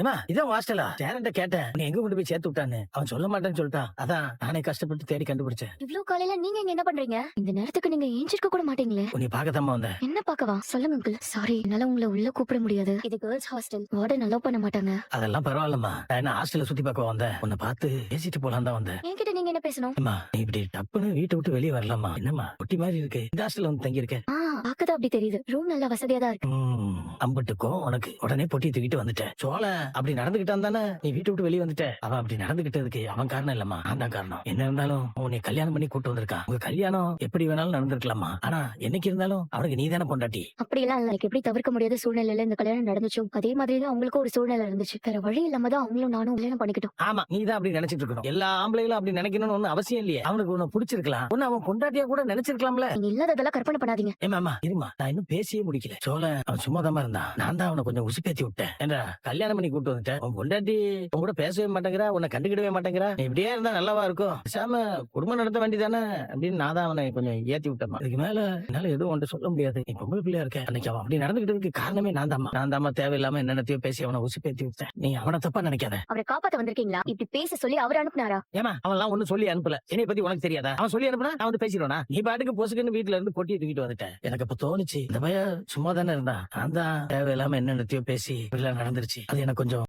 ஏமா இதான் ஹாஸ்டலா சேரண்ட கேட்டேன் நீ எங்க கொண்டு போய் சேர்த்து விட்டான்னு. அவன் சொல்ல மாட்டேன்னு சொல்லிட்டான். அதான் நானே கஷ்டப்பட்டு தேடி கண்டுபிடிச்சேன். இவ்ளோ காலையில நீங்க இங்க என்ன பண்றீங்க? இந்த நேரத்துக்கு நீங்க ஏஞ்சிருக்க கூட மாட்டீங்களே. உன்னை பார்க்கத்தாம்மா வந்தேன். என்ன பார்க்கவா? சொல்லுங்க அங்கிள். சாரி, என்னால உங்களை உள்ள கூப்பிட முடியாது. இது கேர்ள்ஸ் ஹாஸ்டல், வார்டன் அலோவ் பண்ண மாட்டாங்க. அதெல்லாம் பரவாயில்லம்மா. நான் என்ன ஹாஸ்டல்ல சுத்தி பார்க்க வந்தேன். உன்னை பார்த்து பேசிட்டு போலாம் தான் வந்தேன். என்கிட்ட நீங்க என்ன பேசணும்? அம்மா நீ இப்படி டப்புன்னு வீட்டை விட்டு வெளியே வரலாமா? என்னம்மா குட்டி மாதிரி இருக்கு. இந்த ஹாஸ்டல்ல வந்து தங்கி இருக்க. பாக்கதான் அப்படி தெரியுது. ரூம் நல்லா வசதியா தான் இருக்கு. அம்பட்டுக்கும் உனக்கு உடனே பொட்டி தூக்கிட்டு வந்துட்டேன். சோழ அப்படி நடந்துகிட்டான் தானே நீ வீட்டை விட்டு வெளியே வந்துட்ட. அவன் அப்படி நடந்துகிட்டதுக்கு அவன் காரணம் இல்லம்மா, நான் தான் காரணம். என்ன இருந்தாலும் உன்னை கல்யாணம் பண்ணி கூட்டு வந்திருக்கான். உங்க கல்யாணம் எப்படி வேணாலும் நடந்திருக்கலாமா, ஆனா என்னைக்கு இருந்தாலும் அவனுக்கு நீ தானே பொண்டாட்டி. அப்படி எல்லாம் இல்ல. எனக்கு எப்படி தவிர்க்க முடியாத சூழ்நிலையில இந்த கல்யாணம் நடந்துச்சோ அதே மாதிரி தான் அவங்களுக்கும் ஒரு சூழ்நிலை இருந்துச்சு. வேற வழி இல்லாம தான் அவங்களும் நானும் கல்யாணம் பண்ணிக்கிட்டோம். ஆமா நீ தான் அப்படி நினைச்சிட்டு இருக்கணும். எல்லா ஆம்பளைகளும் அப்படி நினைக்கணும்னு ஒண்ணு அவசியம் இல்லையே. அவனுக்கு உன்னை பிடிச்சிருக்கலாம், ஒன்னு அவன் பொண்டாட்டியா கூட நினைச்சிருக்கலாம்ல. நீங்க இல்லாததெல்லாம் கற்பனை பண்ணாதீங்க. ஏமாமா இருமா, நான் இன்னும் பேசியே முடிக்கல. சோழ அவன் சும்மாதாமா இருந்தான். நான் தான் அவனை கொஞ்சம் உசுப்பேத்தி விட்டேன். ஏண்டா கல்யாணம் பண்ணி கூட்டு வந்துட்டேன். உன் பொண்டாட்டி உன் கூட பேசவே மாட்டேங்கிறா, உன்னை கண்டுக்கிடவே மாட்டேங்கிறா. நீ இப்படியே இருந்தா நல்லாவா இருக்கும். பேசாம குடும்பம் நடத்த வேண்டியதானே அப்படின்னு நான் தான் அவனை கொஞ்சம் ஏத்தி விட்டேன். இதுக்கு மேல என்னால எதுவும் ஒன்று சொல்ல முடியாது. நீ பொம்பளை பிள்ளையா இருக்க. அன்னைக்கு அவன் அப்படி நடந்துகிட்டதுக்கு காரணமே நான் தாமா தேவையில்லாம என்னென்னத்தையோ பேசி அவனை உசுப்பேத்தி விட்டேன். நீ அவனை தப்பா நினைக்காத. அவரை காப்பாத்த வந்திருக்கீங்களா? இப்படி பேச சொல்லி அவர் அனுப்புனாரா? ஏமா அவன் எல்லாம் ஒண்ணு சொல்லி அனுப்பல. என்னை பத்தி உனக்கு தெரியாதா? அவன் சொல்லி அனுப்புனா நான் வந்து பேசிடுவானா? நீ பாட்டுக்கு பொசுக்குன்னு வீட்டுல இருந்து பொட்டி தூக்கிட்டு வந்துட்டேன். எனக்கு அப்ப தோணுச்சு இந்த பையன் சும்மா தானே இருந்தான். நான் தான் தேவையில்லாம என்னென்னத்தையோ பேசி இப்படிலாம் நடந்துருச்சு. அது எனக்கு கொஞ்சம்